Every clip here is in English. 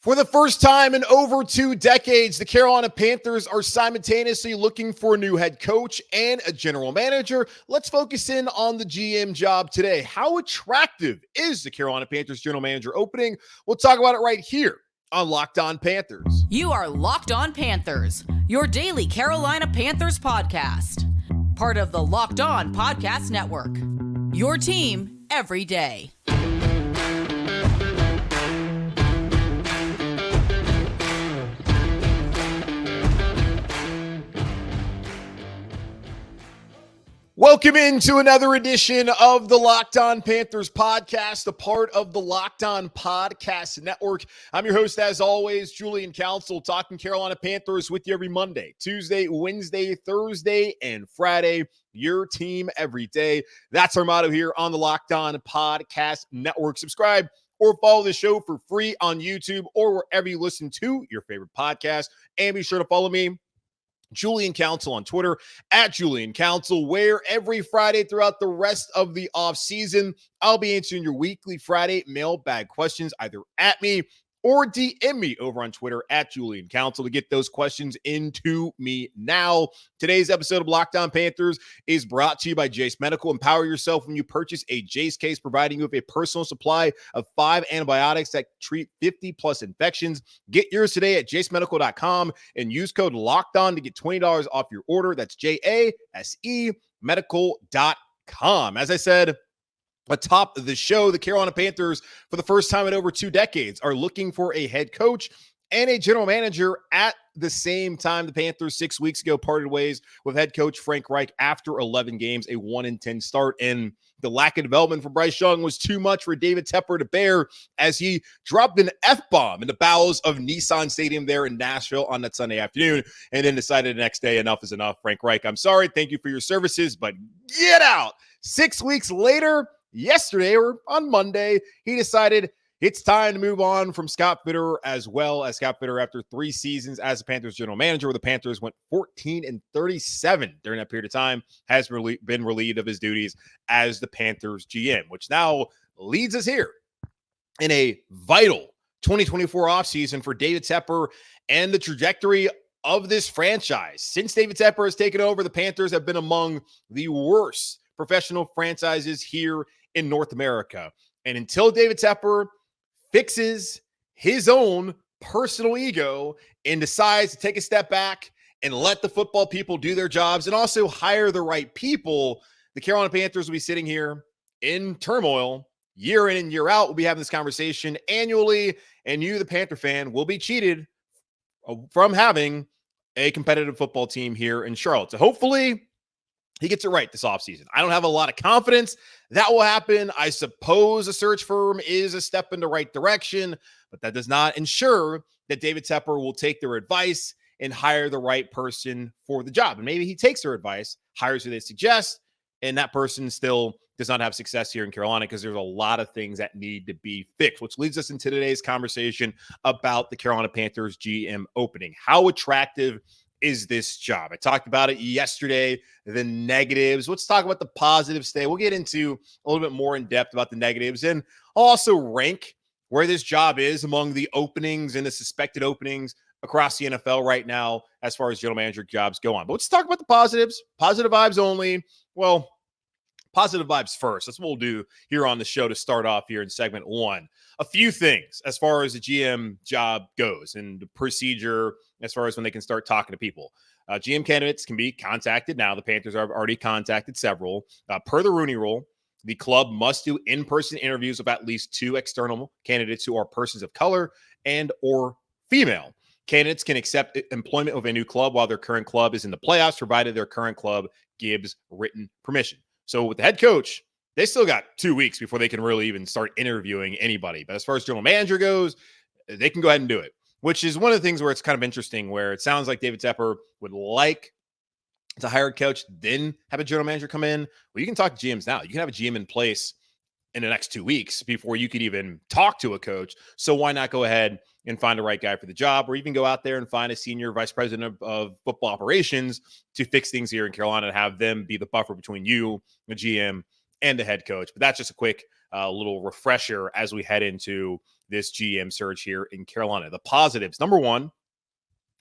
For the first time in over 2 decades, the Carolina Panthers are simultaneously looking for a new head coach and a general manager. Let's focus in on the GM job today. How attractive is the Carolina Panthers general manager opening? We'll talk about it right here on Locked On Panthers. You are Locked On Panthers, your daily Carolina Panthers podcast. Part of the Locked On Podcast Network, your team every day. Welcome into another edition of the Locked On Panthers podcast, a part of the Locked On Podcast Network. I'm your host, as always, Julian Council, talking Carolina Panthers with you every Monday, Tuesday, Wednesday, Thursday, and Friday. Your team every day. That's our motto here on the Locked On Podcast Network. Subscribe or follow the show for free on YouTube or wherever you listen to your favorite podcast. And be sure to follow me, Julian Council, on Twitter at Julian Council, where every Friday throughout the rest of the offseason, I'll be answering your weekly Friday mailbag questions either at me or DM me over on Twitter at Julian Council to get those questions into me now. Today's episode of Locked On Panthers is brought to you by Jase Medical. Empower yourself when you purchase a Jase case, providing you with a personal supply of 5 antibiotics that treat 50+ infections. Get yours today at jasemedical.com and use code LOCKEDON to get $20 off your order. That's JASE medical.com. As I said, atop the show, the Carolina Panthers, for the first time in over 2 decades, are looking for a head coach and a general manager at the same time. The Panthers 6 weeks ago parted ways with head coach Frank Reich after 11 games, a 1-10 start, and the lack of development for Bryce Young was too much for David Tepper to bear as he dropped an F-bomb in the bowels of Nissan Stadium there in Nashville on that Sunday afternoon, and then decided the next day, enough is enough. Frank Reich, I'm sorry, thank you for your services, but get out. 6 weeks later, yesterday or on Monday, he decided it's time to move on from Scott Fitterer, as well as Scott Fitterer after 3 seasons as the Panthers general manager, where the Panthers went 14-37 during that period of time, has been relieved of his duties as the Panthers GM, which now leads us here in a vital 2024 offseason for David Tepper and the trajectory of this franchise. Since David Tepper has taken over, the Panthers have been among the worst professional franchises here in North America. And until David Tepper fixes his own personal ego and decides to take a step back and let the football people do their jobs and also hire the right people, the Carolina Panthers will be sitting here in turmoil year in and year out. We'll be having this conversation annually, and you, the Panther fan, will be cheated from having a competitive football team here in Charlotte. So hopefully he gets it right this offseason. I don't have a lot of confidence that will happen. I suppose a search firm is a step in the right direction, but that does not ensure that David Tepper will take their advice and hire the right person for the job. And maybe he takes their advice, hires who they suggest, and that person still does not have success here in Carolina because there's a lot of things that need to be fixed, which leads us into today's conversation about the Carolina Panthers GM opening. How attractive is this job? I talked about it yesterday, the negatives. Let's talk about the positives today. We'll get into a little bit more in depth about the negatives, and I'll also rank where this job is among the openings and the suspected openings across the NFL right now as far as general manager jobs go on. But let's talk about the positives. Positive vibes only. Well, positive vibes first. That's what we'll do here on the show to start off here in segment 1. A few things as far as the GM job goes and the procedure as far as when they can start talking to people. GM candidates can be contacted now. The Panthers have already contacted several. Per the Rooney Rule, the club must do in-person interviews with at least 2 external candidates who are persons of color and or female. Candidates can accept employment with a new club while their current club is in the playoffs, provided their current club gives written permission. So with the head coach, they still got 2 weeks before they can really even start interviewing anybody. But as far as general manager goes, they can go ahead and do it, which is one of the things where it's kind of interesting, where it sounds like David Tepper would like to hire a coach, then have a general manager come in. Well, you can talk to GMs now. You can have a GM in place in the next 2 weeks before you could even talk to a coach. So why not go ahead and find the right guy for the job, or even go out there and find a senior vice president of football operations to fix things here in Carolina and have them be the buffer between you, the GM, and the head coach. But that's just a quick a little refresher as we head into this GM search here in Carolina. The positives, number one,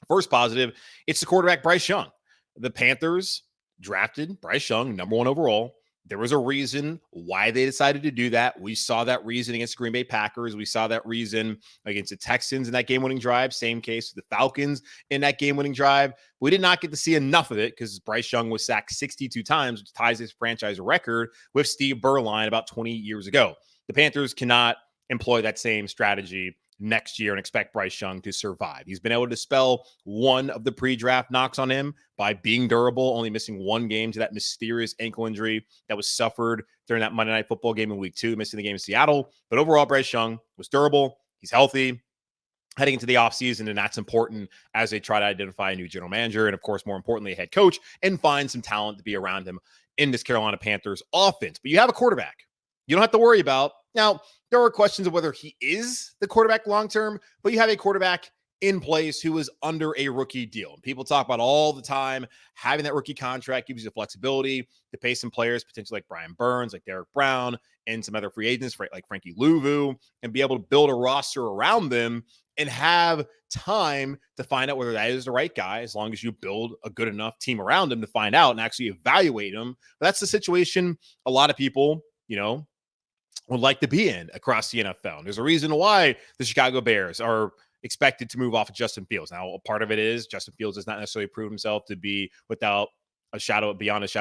first positive, it's the quarterback Bryce Young. The Panthers drafted Bryce Young, number one overall. There was a reason why they decided to do that. We saw that reason against the Green Bay Packers. We saw that reason against the Texans in that game-winning drive. Same case with the Falcons in that game-winning drive. We did not get to see enough of it because Bryce Young was sacked 62 times, which ties his franchise record with Steve Berline about 20 years ago. The Panthers cannot employ that same strategy next year and expect Bryce Young to survive. He's been able to dispel one of the pre-draft knocks on him by being durable, only missing one game to that mysterious ankle injury that was suffered during that Monday Night Football game in week 2, missing the game in Seattle. But overall, Bryce Young was durable. He's healthy heading into the offseason, and that's important as they try to identify a new general manager and, of course, more importantly, a head coach, and find some talent to be around him in this Carolina Panthers offense. But you have a quarterback you don't have to worry about. Now, there are questions of whether he is the quarterback long-term, but you have a quarterback in place who is under a rookie deal. People talk about all the time having that rookie contract gives you the flexibility to pay some players, potentially like Brian Burns, like Derek Brown, and some other free agents like Frankie Louvu, and be able to build a roster around them and have time to find out whether that is the right guy, as long as you build a good enough team around him to find out and actually evaluate him. But that's the situation a lot of people, would like to be in across the NFL. And there's a reason why the Chicago Bears are expected to move off of Justin Fields. Now, a part of it is Justin Fields has not necessarily proved himself to be beyond a shadow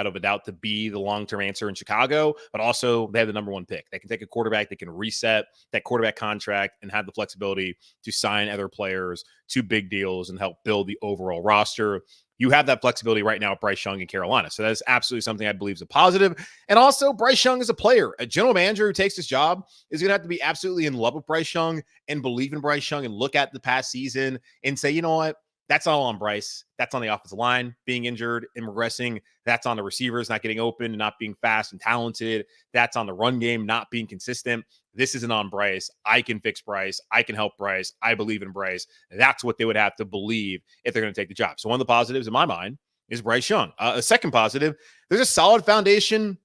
of a doubt to be the long-term answer in Chicago, but also they have the number one pick. They can take a quarterback, they can reset that quarterback contract and have the flexibility to sign other players to big deals and help build the overall roster. You have that flexibility right now at Bryce Young in Carolina. So that's absolutely something I believe is a positive. And also, Bryce Young is a player. A general manager who takes this job is going to have to be absolutely in love with Bryce Young and believe in Bryce Young and look at the past season and say, you know what? That's all on Bryce. That's on the offensive line being injured and regressing. That's on the receivers not getting open and not being fast and talented. That's on the run game not being consistent. This isn't on Bryce. I can fix Bryce. I can help Bryce. I believe in Bryce. That's what they would have to believe if they're going to take the job. So one of the positives in my mind is Bryce Young. A second positive, there's a solid foundation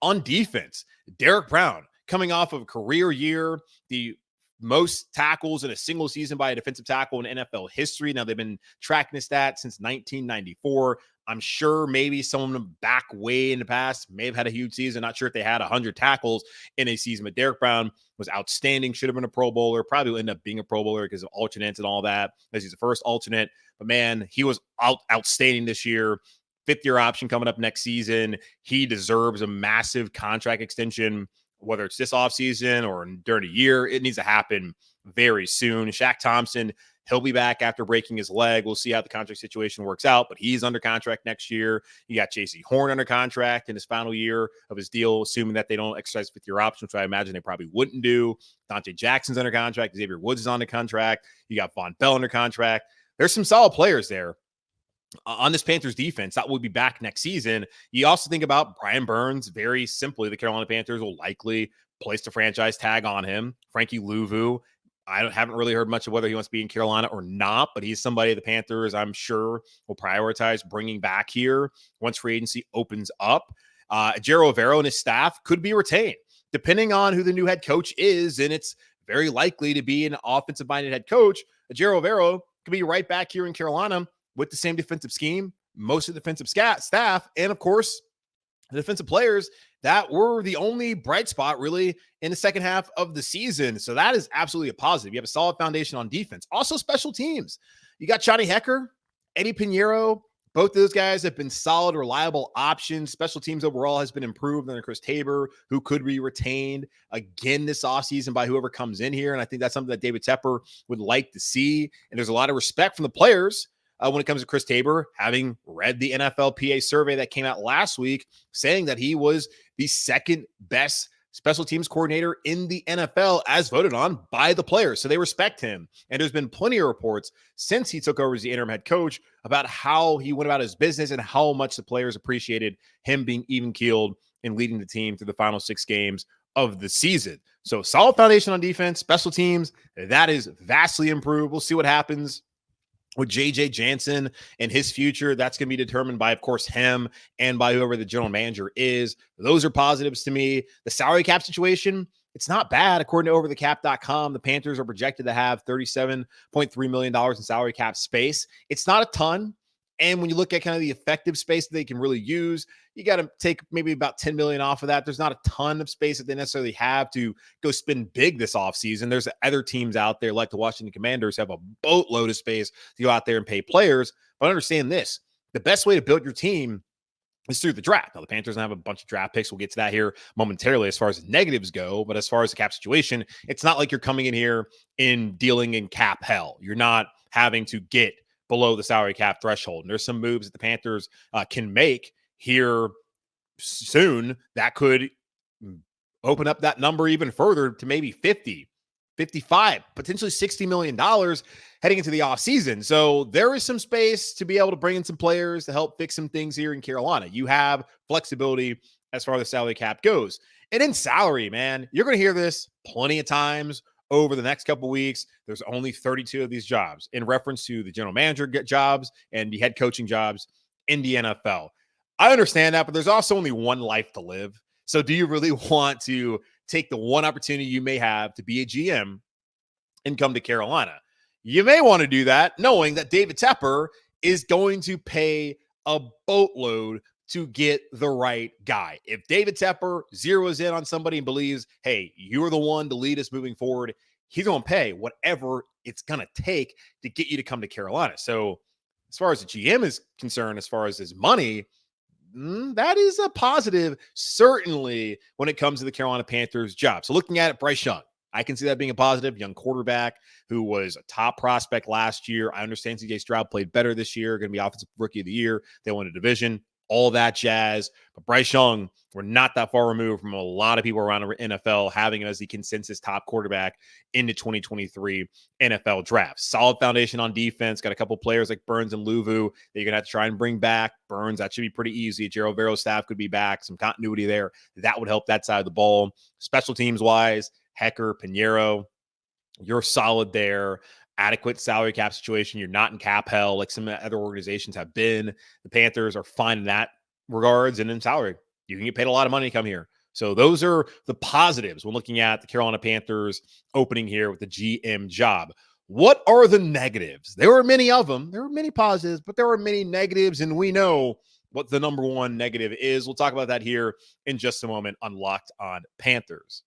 on defense. Derek Brown coming off of a career year, the most tackles in a single season by a defensive tackle in NFL history. Now, they've been tracking this stat since 1994. I'm sure maybe someone back way in the past may have had a huge season. Not sure if they had 100 tackles in a season, but Derek Brown was outstanding. Should have been a Pro Bowler. Probably will end up being a Pro Bowler because of alternates and all that, as he's the first alternate. But, man, he was outstanding this year. Fifth-year option coming up next season. He deserves a massive contract extension, whether it's this offseason or during a year. It needs to happen very soon. Shaq Thompson, he'll be back after breaking his leg. We'll see how the contract situation works out, but he's under contract next year. You got Jase Horn under contract in his final year of his deal, assuming that they don't exercise fifth-year option, which I imagine they probably wouldn't do. Dante Jackson's under contract. Xavier Woods is under contract. You got Von Bell under contract. There's some solid players there on this Panthers defense that will be back next season. You also think about Brian Burns. Very simply, the Carolina Panthers will likely place the franchise tag on him. Frankie Louvu, I haven't really heard much of whether he wants to be in Carolina or not, but he's somebody the Panthers, I'm sure, will prioritize bringing back here once free agency opens up. Ejiro Evero and his staff could be retained, depending on who the new head coach is, and it's very likely to be an offensive-minded head coach. Ejiro Evero could be right back here in Carolina with the same defensive scheme, most of the defensive staff, and, of course, the defensive players that were the only bright spot really in the second half of the season. So that is absolutely a positive. You have a solid foundation on defense. Also special teams. You got Johnny Hecker, Eddie Pinheiro. Both of those guys have been solid, reliable options. Special teams overall has been improved under Chris Tabor, who could be retained again this offseason by whoever comes in here. And I think that's something that David Tepper would like to see. And there's a lot of respect from the players when it comes to Chris Tabor, having read the NFLPA survey that came out last week, saying that he was the second best special teams coordinator in the NFL as voted on by the players. So they respect him. And there's been plenty of reports since he took over as the interim head coach about how he went about his business and how much the players appreciated him being even-keeled and leading the team through the final 6 games of the season. So solid foundation on defense, special teams, that is vastly improved. We'll see what happens with JJ Jansen and his future, that's going to be determined by, of course, him and by whoever the general manager is. Those are positives to me. The salary cap situation, it's not bad. According to overthecap.com, the Panthers are projected to have $37.3 million in salary cap space. It's not a ton. And when you look at kind of the effective space that they can really use, you got to take maybe about $10 million off of that. There's not a ton of space that they necessarily have to go spend big this offseason. There's other teams out there like the Washington Commanders have a boatload of space to go out there and pay players. But understand this, the best way to build your team is through the draft. Now, the Panthers have a bunch of draft picks. We'll get to that here momentarily as far as negatives go. But as far as the cap situation, it's not like you're coming in here and dealing in cap hell. You're not having to get below the salary cap threshold. And there's some moves that the Panthers can make here soon that could open up that number even further to maybe 50, 55, potentially $60 million heading into the offseason. So there is some space to be able to bring in some players to help fix some things here in Carolina. You have flexibility as far as the salary cap goes. And in salary, man, you're going to hear this plenty of times over the next couple of weeks. There's only 32 of these jobs in reference to the general manager jobs and the head coaching jobs in the NFL. I understand that, but there's also only one life to live. So do you really want to take the one opportunity you may have to be a GM and come to Carolina? You may want to do that knowing that David Tepper is going to pay a boatload to get the right guy. If David Tepper zeroes in on somebody and believes, hey, you're the one to lead us moving forward, he's going to pay whatever it's going to take to get you to come to Carolina. So as far as the GM is concerned, as far as his money, that is a positive, certainly when it comes to the Carolina Panthers job. So looking at it, Bryce Young, I can see that being a positive. Young quarterback who was a top prospect last year. I understand CJ Stroud played better this year, going to be offensive rookie of the year. They won a division. All that jazz. But Bryce Young, we're not that far removed from a lot of people around the NFL having him as the consensus top quarterback in the 2023 NFL draft. Solid foundation on defense. Got a couple players like Burns and Luvu that you're going to have to try and bring back. Burns, that should be pretty easy. Gerald Vero's staff could be back. Some continuity there. That would help that side of the ball. Special teams wise, Hecker, Pinheiro, you're solid there. Adequate salary cap situation. You're not in cap hell like some other organizations have been. The Panthers are fine in that regards. And in salary, you can get paid a lot of money to come here. So those are the positives when looking at the Carolina Panthers opening here with the GM job. What are the negatives? There were many of them. There were many positives, but there were many negatives, and we know what the number one negative is. We'll talk about that here in just a moment on Locked On Panthers.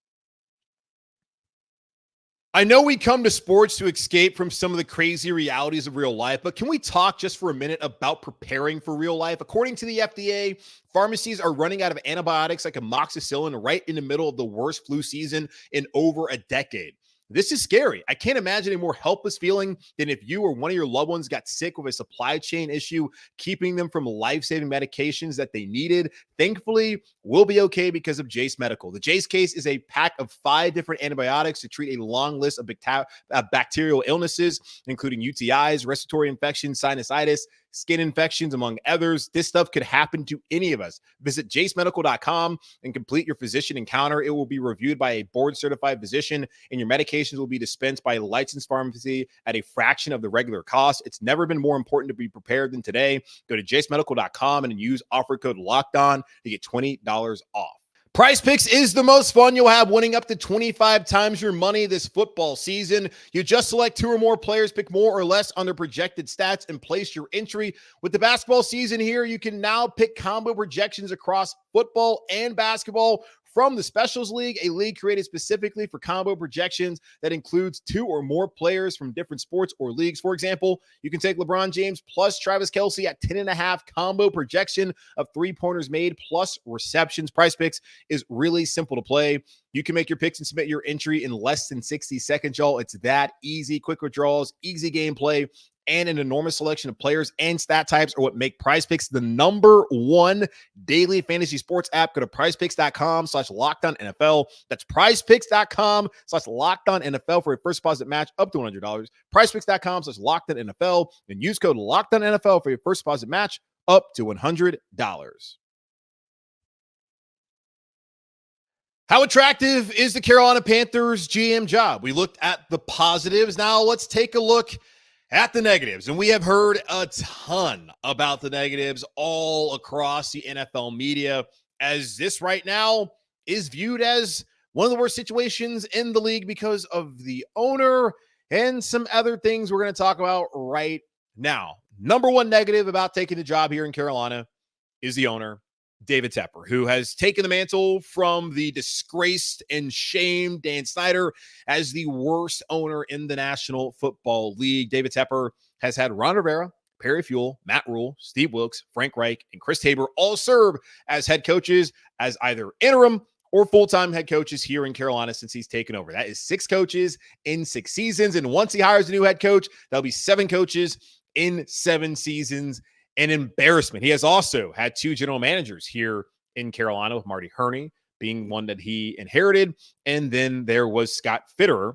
I know we come to sports to escape from some of the crazy realities of real life, but can we talk just for a minute about preparing for real life? According to the FDA, pharmacies are running out of antibiotics like amoxicillin right in the middle of the worst flu season in over a decade. This is scary. I can't imagine a more helpless feeling than if you or one of your loved ones got sick with a supply chain issue, keeping them from life-saving medications that they needed. Thankfully, we'll be okay because of Jase Medical. The Jase case is a pack of 5 different antibiotics to treat a long list of bacterial illnesses, including UTIs, respiratory infections, sinusitis, skin infections, among others. This stuff could happen to any of us. Visit jasemedical.com and complete your physician encounter. It will be reviewed by a board-certified physician, and your medications will be dispensed by a licensed pharmacy at a fraction of the regular cost. It's never been more important to be prepared than today. Go to jasemedical.com and use offer code LOCKEDON to get $20 off. PrizePicks is the most fun you'll have, winning up to 25 times your money this football season. You just select 2 or more players, pick more or less on their projected stats, and place your entry. With the basketball season here, you can now pick combo projections across football and basketball from the Specials League, a league created specifically for combo projections that includes 2 or more players from different sports or leagues. For example, you can take LeBron James plus Travis Kelce at 10.5 combo projection of 3-pointers made plus receptions. PrizePicks is really simple to play. You can make your picks and submit your entry in less than 60 seconds, y'all. It's that easy. Quick withdrawals, easy gameplay, and an enormous selection of players and stat types are what make PrizePicks the number one daily fantasy sports app. Go to prizepicks.com/LockedOnNFL. That's prizepicks.com/LockedOnNFL for a first deposit match up to $100. prizepicks.com/LockedOnNFL and use code LockedOnNFL for your first deposit match up to $100. How attractive is the Carolina Panthers GM job? We looked at the positives. Now let's take a look At the negatives, and we have heard a ton about the negatives all across the NFL media, as this right now is viewed as one of the worst situations in the league because of the owner and some other things we're going to talk about right now. Number one negative about taking the job here in Carolina is the owner, David Tepper, who has taken the mantle from the disgraced and shamed Dan Snyder as the worst owner in the National Football League. David Tepper has had Ron Rivera, Perry Fewell, Matt Rule, Steve Wilkes, Frank Reich, and Chris Tabor all serve as head coaches as either interim or full-time head coaches here in Carolina since he's taken over. That is 6 coaches in 6 seasons. And once he hires a new head coach, that'll be 7 coaches in 7 seasons. An embarrassment. He has also had 2 general managers here in Carolina, with Marty Herney being one that he inherited. And then there was Scott Fitterer,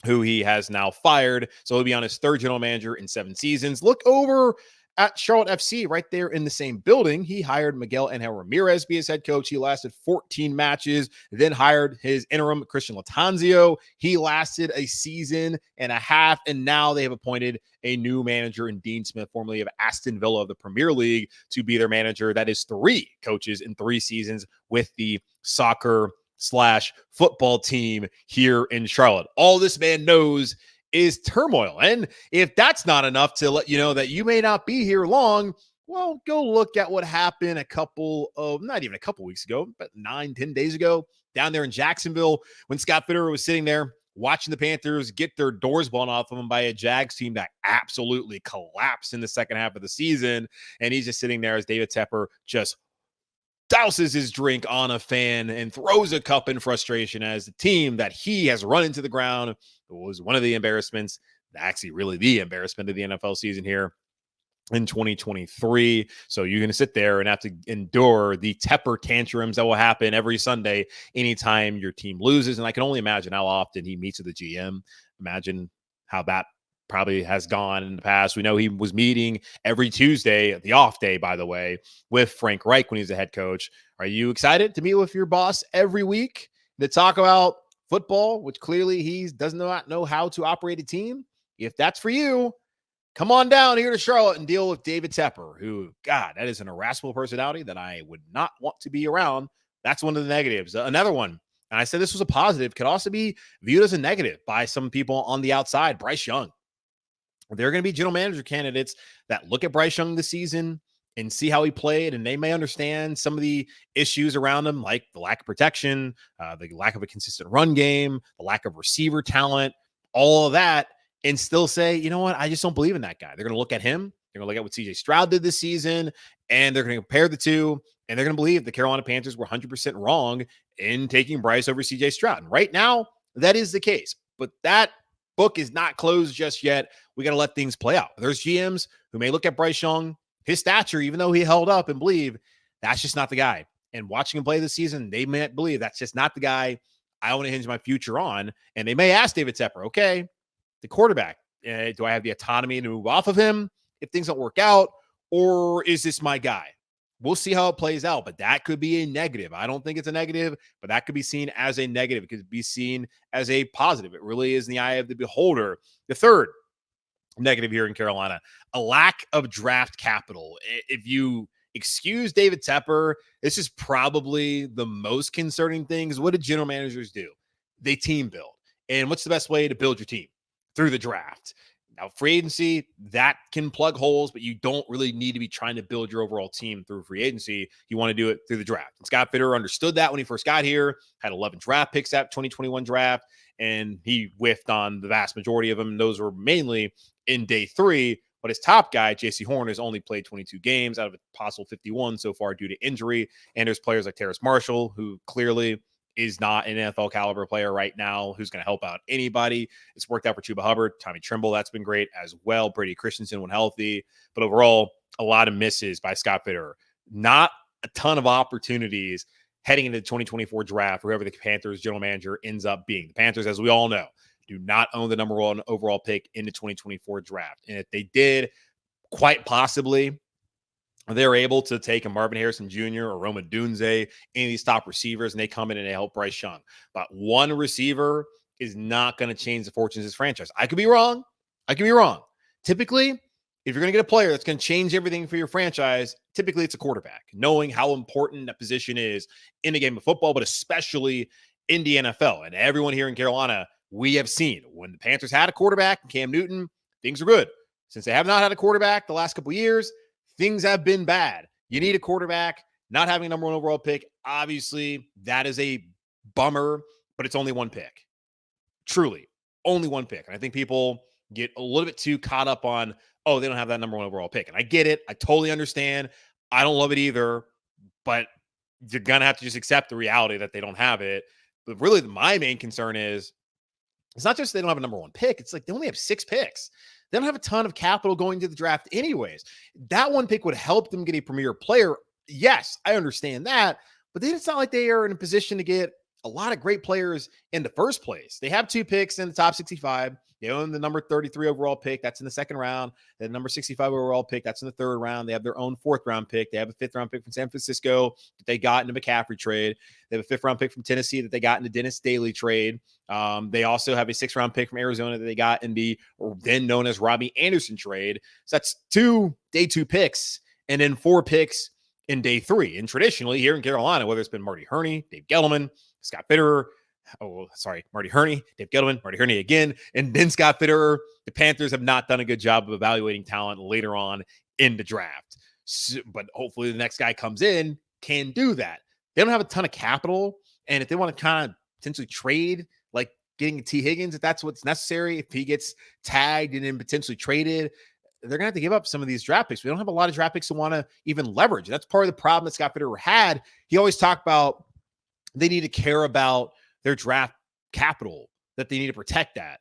who he has now fired. So he'll be on his 3rd general manager in 7 seasons. Look over at Charlotte FC right there in the same building. He hired Miguel Angel Ramirez to be his head coach. He lasted 14 matches, then hired his interim Christian Latanzio. He lasted a season and a half, and now they have appointed a new manager in Dean Smith, formerly of Aston Villa of the Premier League, to be their manager. That is 3 coaches in 3 seasons with the soccer/football team here in Charlotte. All this man knows is turmoil. And if that's not enough to let you know that you may not be here long, well, go look at what happened not even a couple weeks ago, but 9-10 days ago down there in Jacksonville when Scott Fitterer was sitting there watching the Panthers get their doors blown off of them by a Jags team that absolutely collapsed in the second half of the season. And he's just sitting there as David Tepper just douses his drink on a fan and throws a cup in frustration as the team that he has run into the ground was one of the embarrassments, actually really the embarrassment of the NFL season here in 2023. So you're going to sit there and have to endure the Tepper tantrums that will happen every Sunday anytime your team loses. And I can only imagine how often he meets with the GM. Imagine how that probably has gone in the past. We know he was meeting every Tuesday, the off day, by the way, with Frank Reich when he's the head coach. Are you excited to meet with your boss every week to talk about football, which clearly he does not know how to operate a team? If that's for you, come on down here to Charlotte and deal with David Tepper, who, God, that is an irascible personality that I would not want to be around. That's one of the negatives. Another one, and I said this was a positive, could also be viewed as a negative by some people on the outside, Bryce Young. There are going to be general manager candidates that look at Bryce Young this season and see how he played, and they may understand some of the issues around him, like the lack of protection, the lack of a consistent run game, the lack of receiver talent, all of that, and still say, you know what, I just don't believe in that guy. They're going to look at him. They're going to look at what CJ Stroud did this season, and they're going to compare the two, and they're going to believe the Carolina Panthers were 100% wrong in taking Bryce over CJ Stroud. And right now, that is the case. But that book is not closed just yet. We got to let things play out. There's GMs who may look at Bryce Young, his stature, even though he held up, and believe that's just not the guy. And watching him play this season, they may believe that's just not the guy I want to hinge my future on. And they may ask David Tepper, okay, the quarterback, do I have the autonomy to move off of him if things don't work out, or is this my guy? We'll see how it plays out, but that could be a negative. I don't think it's a negative, but that could be seen as a negative. It could be seen as a positive. It really is in the eye of the beholder. The third negative here in Carolina, a lack of draft capital. If you excuse David Tepper, this is probably the most concerning thing, is what do general managers do? They team build. And what's the best way to build your team? Through the draft. Now, free agency, that can plug holes, but you don't really need to be trying to build your overall team through free agency. You want to do it through the draft. And Scott Fitterer understood that when he first got here, had 11 draft picks at 2021 draft, and he whiffed on the vast majority of them. Those were mainly in day 3, but his top guy, J.C. Horn, has only played 22 games out of a possible 51 so far due to injury. And there's players like Terrace Marshall, who clearly is not an NFL caliber player right now, who's going to help out anybody. It's worked out for Chuba Hubbard, Tommy Trimble. That's been great as well. Brady Christensen when healthy, but overall, a lot of misses by Scott Fitterer. Not a ton of opportunities heading into the 2024 draft, whoever the Panthers general manager ends up being. The Panthers, as we all know, do not own the number 1 overall pick in the 2024 draft. And if they did, quite possibly, they're able to take a Marvin Harrison Jr. or Roma Dunze, any of these top receivers, and they come in and they help Bryce Young. But one receiver is not going to change the fortunes of this franchise. I could be wrong. Typically, if you're going to get a player that's going to change everything for your franchise, typically it's a quarterback, knowing how important that position is in the game of football, but especially in the NFL. And everyone here in Carolina, we have seen when the Panthers had a quarterback, Cam Newton, things are good. Since they have not had a quarterback the last couple of years, things have been bad. You need a quarterback. Not having a number one overall pick, obviously, that is a bummer, but it's only one pick. Truly, only one pick. And I think people get a little bit too caught up on, oh, they don't have that number one overall pick. And I get it. I totally understand. I don't love it either, but you're going to have to just accept the reality that they don't have it. But really, my main concern is it's not just they don't have a number one pick. It's like they only have 6 picks. They don't have a ton of capital going to the draft anyways. That one pick would help them get a premier player. Yes, I understand that, but then it's not like they are in a position to get a lot of great players in the first place. They have 2 picks in the top 65. They own the number 33 overall pick. That's in the second round. The number 65 overall pick. That's in the third round. They have their own 4th round pick. They have a 5th round pick from San Francisco that they got in the McCaffrey trade. They have a 5th round pick from Tennessee that they got in the Dennis Daly trade. They also have a 6th round pick from Arizona that they got in the then known as Robbie Anderson trade. So that's 2 day 2 picks and then 4 picks in day 3. And traditionally here in Carolina, whether it's been Marty Hurney, Dave Gettleman, Scott Fitterer, Marty Hurney, Dave Gettleman, Marty Hurney again, and then Scott Fitterer, the Panthers have not done a good job of evaluating talent later on in the draft. So, but hopefully the next guy comes in can do that. They don't have a ton of capital, and if they want to kind of potentially trade, like getting T. Higgins, if that's what's necessary, if he gets tagged and then potentially traded, they're going to have to give up some of these draft picks. We don't have a lot of draft picks to want to even leverage. That's part of the problem that Scott Fitterer had. He always talked about they need to care about their draft capital, that they need to protect that.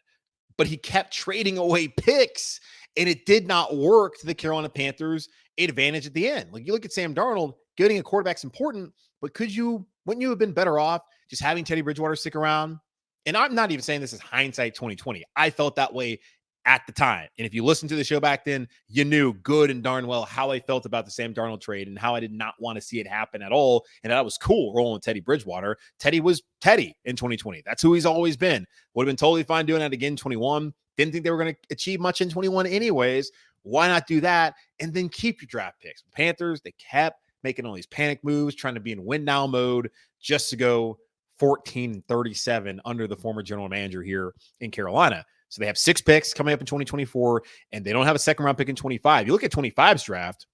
But he kept trading away picks, and it did not work to the Carolina Panthers' advantage at the end. Like you look at Sam Darnold, getting a quarterback's important, but wouldn't you have been better off just having Teddy Bridgewater stick around? And I'm not even saying this is hindsight 2020. I felt that way at the time. And if you listened to the show back then, you knew good and darn well how I felt about the Sam Darnold trade and how I did not want to see it happen at all. And that was cool rolling with Teddy Bridgewater. Teddy was Teddy in 2020. That's who he's always been. Would have been totally fine doing that again in 21. Didn't think they were going to achieve much in 21 anyways. Why not do that and then keep your draft picks? Panthers, they kept making all these panic moves, trying to be in win now mode just to go 14-37 under the former general manager here in Carolina. So they have 6 picks coming up in 2024, and they don't have a 2nd round pick in 25. You look at 25's draft,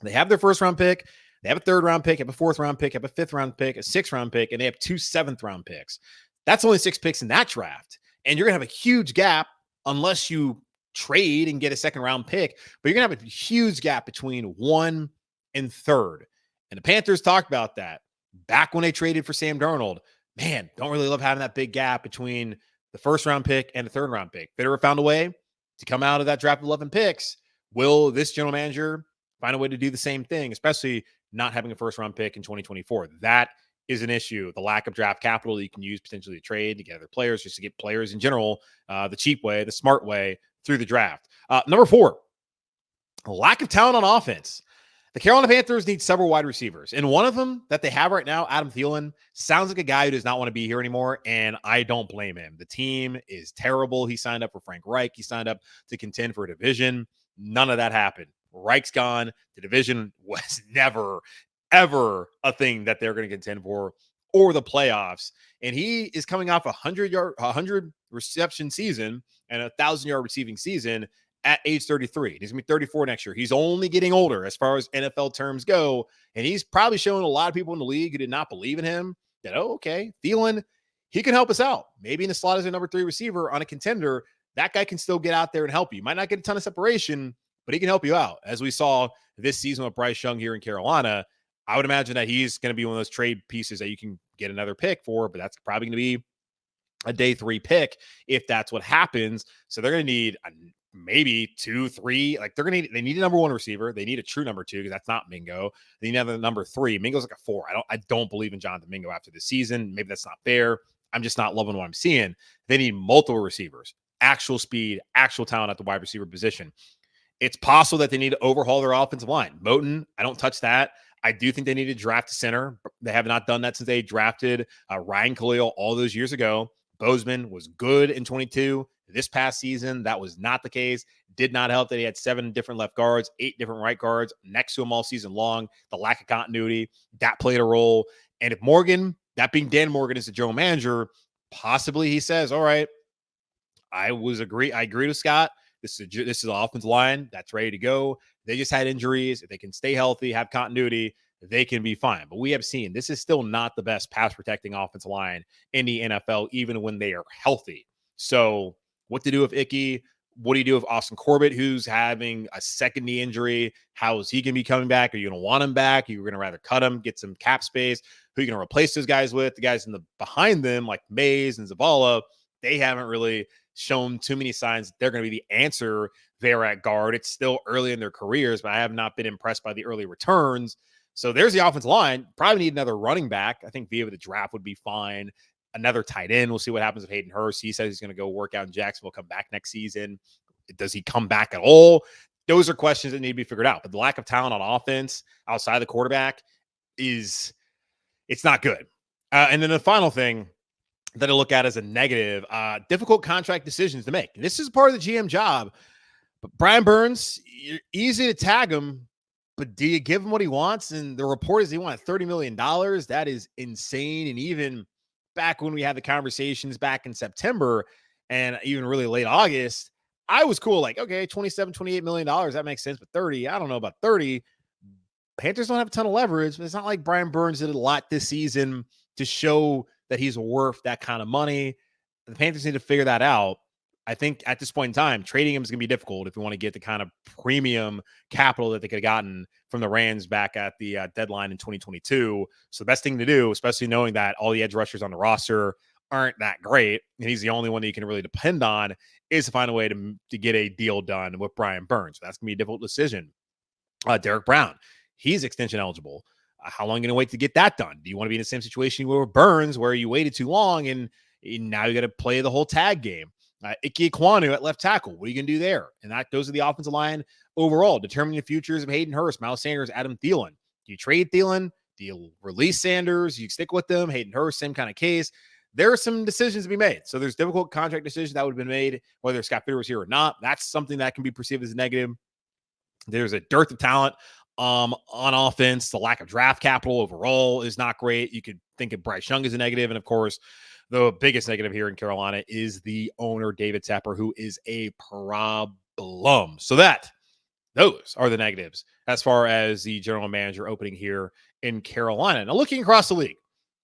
they have their 1st round pick, they have a 3rd round pick, have a 4th round pick, have a 5th round pick, a 6th round pick, and they have 2 7th round picks. That's only 6 picks in that draft. And you're going to have a huge gap unless you trade and get a 2nd round pick, but you're going to have a huge gap between 1 and 3rd. And the Panthers talked about that back when they traded for Sam Darnold. Man, don't really love having that big gap between the 1st round pick and the 3rd round pick. Fitterer found a way to come out of that draft 11 picks. Will this general manager find a way to do the same thing, especially not having a 1st round pick in 2024? That is an issue. The lack of draft capital that you can use potentially to trade to get other players, just to get players in general, the cheap way, the smart way through the draft. Number 4, lack of talent on offense. The Carolina Panthers need several wide receivers, and one of them that they have right now, Adam Thielen, sounds like a guy who does not want to be here anymore, and I don't blame him. The team is terrible. He signed up for Frank Reich. He signed up to contend for a division. None of that happened. Reich's gone. The division was never, ever a thing that they're going to contend for or the playoffs, and he is coming off a 100 reception season and a 1,000-yard receiving season at age 33. He's going to be 34 next year. He's only getting older as far as NFL terms go. And he's probably showing a lot of people in the league who did not believe in him that, oh, okay, Thielen, he can help us out. Maybe in the slot as a number 3 receiver on a contender, that guy can still get out there and help you. Might not get a ton of separation, but he can help you out. As we saw this season with Bryce Young here in Carolina, I would imagine that he's going to be one of those trade pieces that you can get another pick for, but that's probably going to be a day 3 pick if that's what happens. So they're going to need maybe 2, 3. Like they need a number 1 receiver. They need a true number 2 because that's not Mingo. They need another number 3. Mingo's like a 4. I don't believe in Jonathan Mingo after this season. Maybe that's not fair. I'm just not loving what I'm seeing. They need multiple receivers, actual speed, actual talent at the wide receiver position. It's possible that they need to overhaul their offensive line. Moton, I don't touch that. I do think they need to draft a center. They have not done that since they drafted Ryan Khalil all those years ago. Bozeman was good in 22, This past season, that was not the case. Did not help that he had 7 different left guards, 8 different right guards next to him all season long. The lack of continuity, that played a role. And if Morgan, that being Dan Morgan, is the general manager, possibly he says, all right, I agree with Scott. This is an offensive line that's ready to go. They just had injuries. If they can stay healthy, have continuity, they can be fine. But we have seen this is still not the best pass protecting offensive line in the NFL, even when they are healthy. So what to do with Icky? What do you do with Austin Corbett, who's having a second knee injury? How is he going to be coming back? Are you going to want him back? Are you going to rather cut him, get some cap space? Who are you going to replace those guys with? The guys behind them, like Mays and Zavala, they haven't really shown too many signs that they're going to be the answer there at guard. It's still early in their careers, but I have not been impressed by the early returns. So there's the offensive line. Probably need another running back. I think via the draft would be fine. Another tight end. We'll see what happens with Hayden Hurst. He says he's going to go work out in Jacksonville, come back next season. Does he come back at all? Those are questions that need to be figured out. But the lack of talent on offense outside the quarterback it's not good. And then the final thing that I look at as a negative, difficult contract decisions to make. And this is part of the GM job. But Brian Burns, you're easy to tag him, but do you give him what he wants? And the report is he wanted $30 million. That is insane. And even back when we had the conversations back in September and even really late August, I was cool. Like, okay, $27, $28 million. That makes sense. But 30, I don't know about 30. Panthers don't have a ton of leverage, but it's not like Brian Burns did a lot this season to show that he's worth that kind of money. The Panthers need to figure that out. I think at this point in time, trading him is going to be difficult if you want to get the kind of premium capital that they could have gotten from the Rams back at the deadline in 2022. So the best thing to do, especially knowing that all the edge rushers on the roster aren't that great, and he's the only one that you can really depend on, is to find a way to get a deal done with Brian Burns. So that's going to be a difficult decision. Derek Brown, he's extension eligible. How long are you going to wait to get that done? Do you want to be in the same situation with Burns where you waited too long and now you got to play the whole tag game? Ike Ekwonu at left tackle. What are you going to do there? And those are the offensive line overall, determining the futures of Hayden Hurst, Miles Sanders, Adam Thielen. Do you trade Thielen? Do you release Sanders? Do you stick with them? Hayden Hurst, same kind of case. There are some decisions to be made. So there's difficult contract decisions that would have been made, whether Scott Fitterer was here or not. That's something that can be perceived as a negative. There's a dearth of talent on offense. The lack of draft capital overall is not great. You could think of Bryce Young as a negative. And of course, the biggest negative here in Carolina is the owner, David Tepper, who is a problem. So those are the negatives as far as the general manager opening here in Carolina. Now, looking across the league,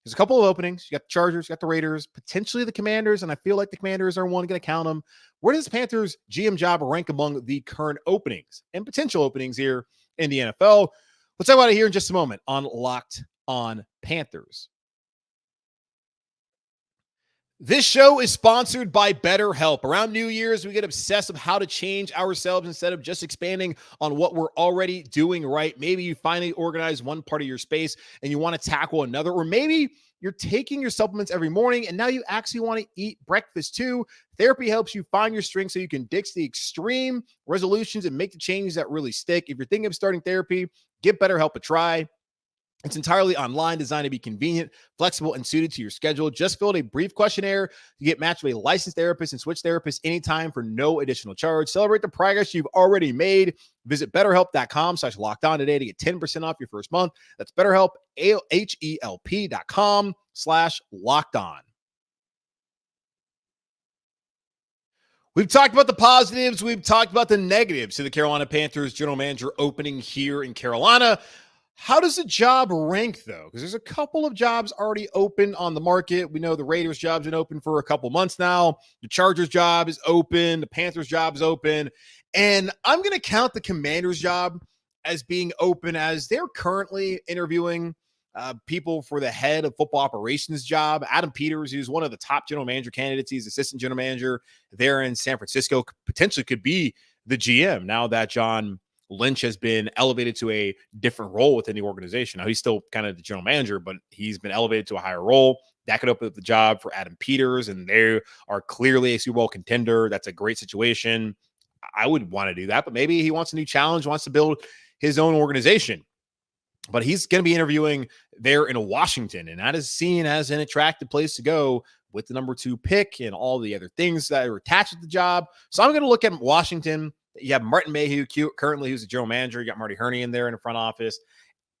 there's a couple of openings. You got the Chargers, you got the Raiders, potentially the Commanders, and I feel like the Commanders are one going to count them. Where does the Panthers GM job rank among the current openings and potential openings here in the NFL? We'll talk about it here in just a moment on Locked On Panthers. This show is sponsored by BetterHelp. Around New Year's, we get obsessed with how to change ourselves instead of just expanding on what we're already doing right. Maybe you finally organize one part of your space and you want to tackle another, or maybe you're taking your supplements every morning and now you actually want to eat breakfast too. Therapy helps you find your strength so you can ditch the extreme resolutions and make the changes that really stick. If you're thinking of starting therapy, give BetterHelp a try. It's entirely online, designed to be convenient, flexible, and suited to your schedule. Just fill out a brief questionnaire to get matched with a licensed therapist and switch therapists anytime for no additional charge. Celebrate the progress you've already made. Visit BetterHelp.com/lockedon today to get 10% off your first month. That's BetterHelp, HELP.com/lockedon. We've talked about the positives. We've talked about the negatives to the Carolina Panthers general manager opening here in Carolina. How does the job rank, though? Because there's a couple of jobs already open on the market. We know the Raiders' job's been open for a couple months now. The Chargers' job is open. The Panthers' job is open. And I'm going to count the Commanders' job as being open, as they're currently interviewing people for the head of football operations job. Adam Peters, who's one of the top general manager candidates. He's assistant general manager there in San Francisco, potentially could be the GM now that John Lynch has been elevated to a different role within the organization. Now, he's still kind of the general manager, but he's been elevated to a higher role. That could open up the job for Adam Peters, and they are clearly a Super Bowl contender. That's a great situation. I would want to do that, but maybe he wants a new challenge, wants to build his own organization. But he's going to be interviewing there in Washington, and that is seen as an attractive place to go with the number 2 pick and all the other things that are attached to the job. So I'm going to look at Washington. You have Martin Mayhew, currently who's the general manager. You got Marty Herney in there in the front office.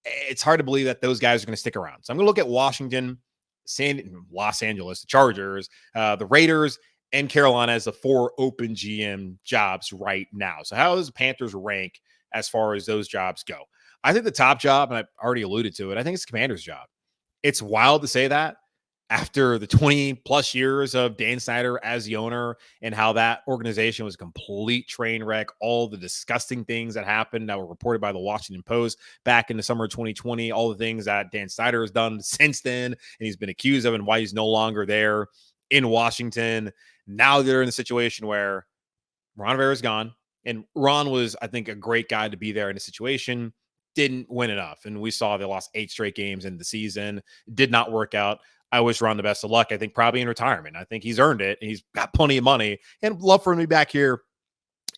It's hard to believe that those guys are going to stick around. So I'm going to look at Washington, Los Angeles, the Chargers, the Raiders, and Carolina as the 4 open GM jobs right now. So how does the Panthers rank as far as those jobs go? I think the top job, and I've already alluded to it, I think it's the Commander's job. It's wild to say that after the 20 plus years of Dan Snyder as the owner and how that organization was a complete train wreck, all the disgusting things that happened that were reported by the Washington Post back in the summer of 2020, all the things that Dan Snyder has done since then, and he's been accused of, and why he's no longer there in Washington. Now they're in a situation where Ron Rivera is gone, and Ron was, I think, a great guy to be there in a situation. Didn't win enough, and we saw they lost 8 straight games in the season. Did not work out. I wish Ron the best of luck. I think probably in retirement. I think he's earned it. He's got plenty of money, and love for him to be back here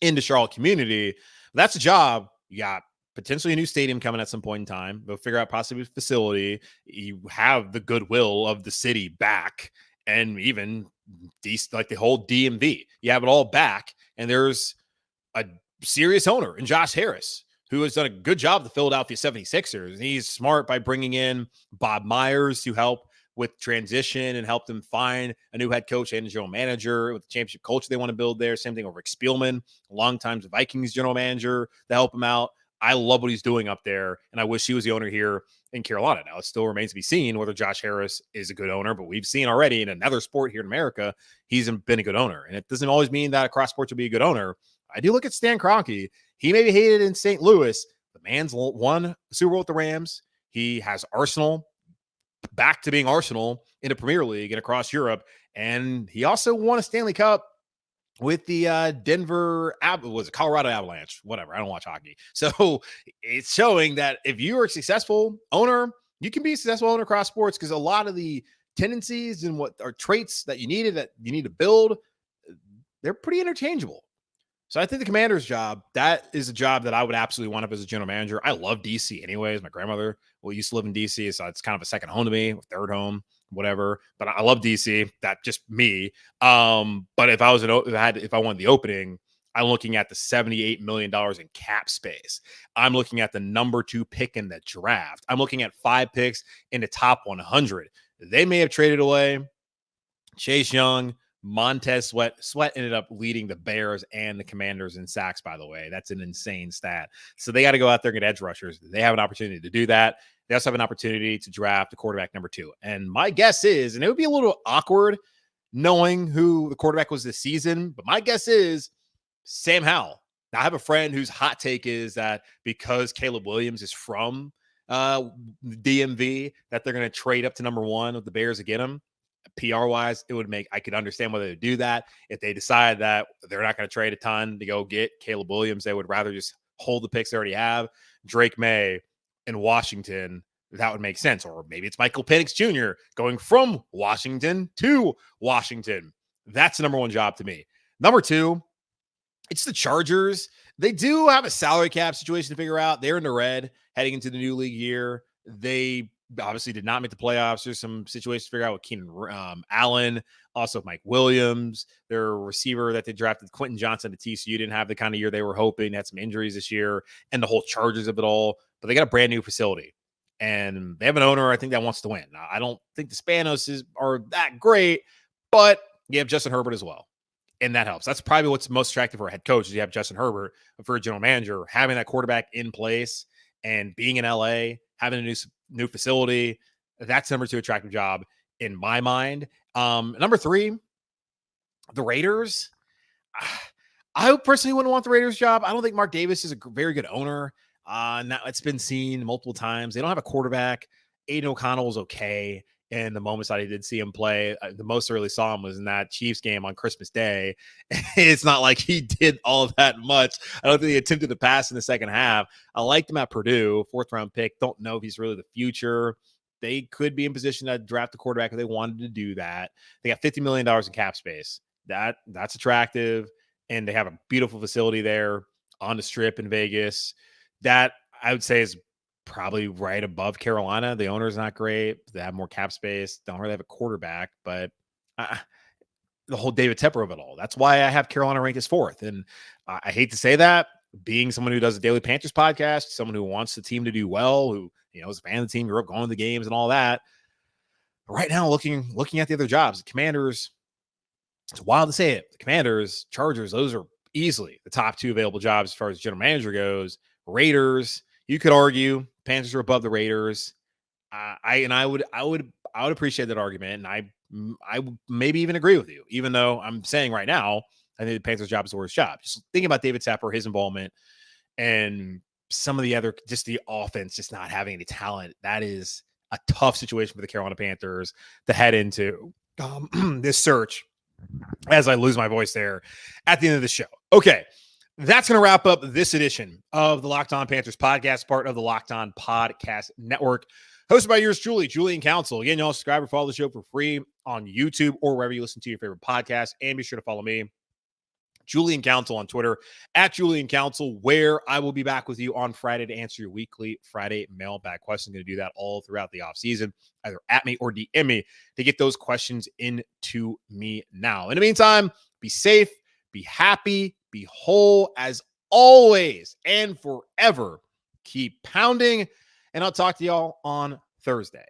in the Charlotte community. That's a job. You got potentially a new stadium coming at some point in time. They'll figure out possibly a facility. You have the goodwill of the city back, and even like the whole DMV. You have it all back, and there's a serious owner in Josh Harris, who has done a good job of the Philadelphia 76ers. And he's smart by bringing in Bob Myers to help with transition and help them find a new head coach and a general manager with the championship culture they want to build there. Same thing over Rick Spielman, longtime Vikings general manager, to help him out. I love what he's doing up there, and I wish he was the owner here in Carolina. Now, it still remains to be seen whether Josh Harris is a good owner, but we've seen already in another sport here in America, he's been a good owner. And it doesn't always mean that across sports will be a good owner. I do look at Stan Kroenke. He may be hated in St. Louis. The man's won Super Bowl with the Rams. He has Arsenal back to being Arsenal in the Premier League and across Europe. And he also won a Stanley Cup with the Colorado Avalanche, whatever. I don't watch hockey. So it's showing that if you are a successful owner, you can be a successful owner across sports, because a lot of the tendencies and what are traits that you need to build, they're pretty interchangeable. So I think the Commander's job, that is a job that I would absolutely want up as a general manager. I love DC anyways. My grandmother used to live in DC, so it's kind of a second home to me, third home, whatever. But I love DC. That's just me. But if I wanted the opening, I'm looking at the $78 million in cap space. I'm looking at the number 2 pick in the draft. I'm looking at 5 picks in the top 100. They may have traded away Chase Young, Montez Sweat. Sweat ended up leading the Bears and the Commanders in sacks, by the way. That's an insane stat. So they got to go out there and get edge rushers. They have an opportunity to do that. They also have an opportunity to draft a quarterback number 2. And my guess is, and it would be a little awkward knowing who the quarterback was this season, but my guess is Sam Howell. Now, I have a friend whose hot take is that because Caleb Williams is from DMV, that they're going to trade up to number 1 with the Bears to get him. PR wise, I could understand whether they do that. If they decide that they're not going to trade a ton to go get Caleb Williams, they would rather just hold the picks they already have. Drake May in Washington, that would make sense. Or maybe it's Michael Penix Jr. going from Washington to Washington. That's the number 1 job to me. Number 2, it's the Chargers. They do have a salary cap situation to figure out. They're in the red heading into the new league year. They obviously did not make the playoffs. There's some situations to figure out with Keenan Allen, also Mike Williams, their receiver that they drafted, Quentin Johnson at TCU, didn't have the kind of year they were hoping. They had some injuries this year, and the whole Chargers of it all. But they got a brand new facility, and they have an owner, I think, that wants to win. Now, I don't think the Spanos are that great, but you have Justin Herbert as well, and that helps. That's probably what's most attractive for a head coach is you have Justin Herbert. But for a general manager, having that quarterback in place and being in LA, having a new facility, that's number 2 attractive job in my mind. Number 3, the Raiders. I personally wouldn't want the Raiders job. I don't think Mark Davis is a very good owner. Now it's been seen multiple times. They don't have a quarterback. Aiden O'Connell was okay in the moments that I did see him play. The most I really saw him was in that Chiefs game on Christmas Day. It's not like he did all that much. I don't think he attempted to pass in the second half. I liked him at Purdue, 4th round pick. Don't know if he's really the future. They could be in position to draft a quarterback if they wanted to do that. They got $50 million in cap space. That's attractive. And they have a beautiful facility there on the Strip in Vegas. That I would say is probably right above Carolina. The owner is not great. They have more cap space. Don't really have a quarterback, but the whole David Tepper of it all. That's why I have Carolina ranked as 4th. And I hate to say that, being someone who does a Daily Panthers podcast, someone who wants the team to do well, who, is a fan of the team, grew up going to the games and all that. But right now, looking at the other jobs, the Commanders, it's wild to say it. The Commanders, Chargers, those are easily the top 2 available jobs as far as general manager goes. Raiders, you could argue Panthers are above the Raiders. I would appreciate that argument, and I would maybe even agree with you, even though I'm saying right now I think the Panthers' job is the worst job. Just thinking about David Tepper, his involvement, and some of the other, just the offense, just not having any talent. That is a tough situation for the Carolina Panthers to head into this search. As I lose my voice there at the end of the show. Okay, that's going to wrap up this edition of the Locked On Panthers podcast, part of the Locked On Podcast Network, hosted by yours truly, Julian Council. Again, y'all subscribe or follow the show for free on YouTube or wherever you listen to your favorite podcast. And be sure to follow me, Julian Council, on Twitter, at Julian Council, where I will be back with you on Friday to answer your weekly Friday mailbag questions. I'm going to do that all throughout the offseason, either at me or DM me to get those questions into me now. In the meantime, be safe, be happy, be whole as always, and forever. Keep pounding, and I'll talk to y'all on Thursday.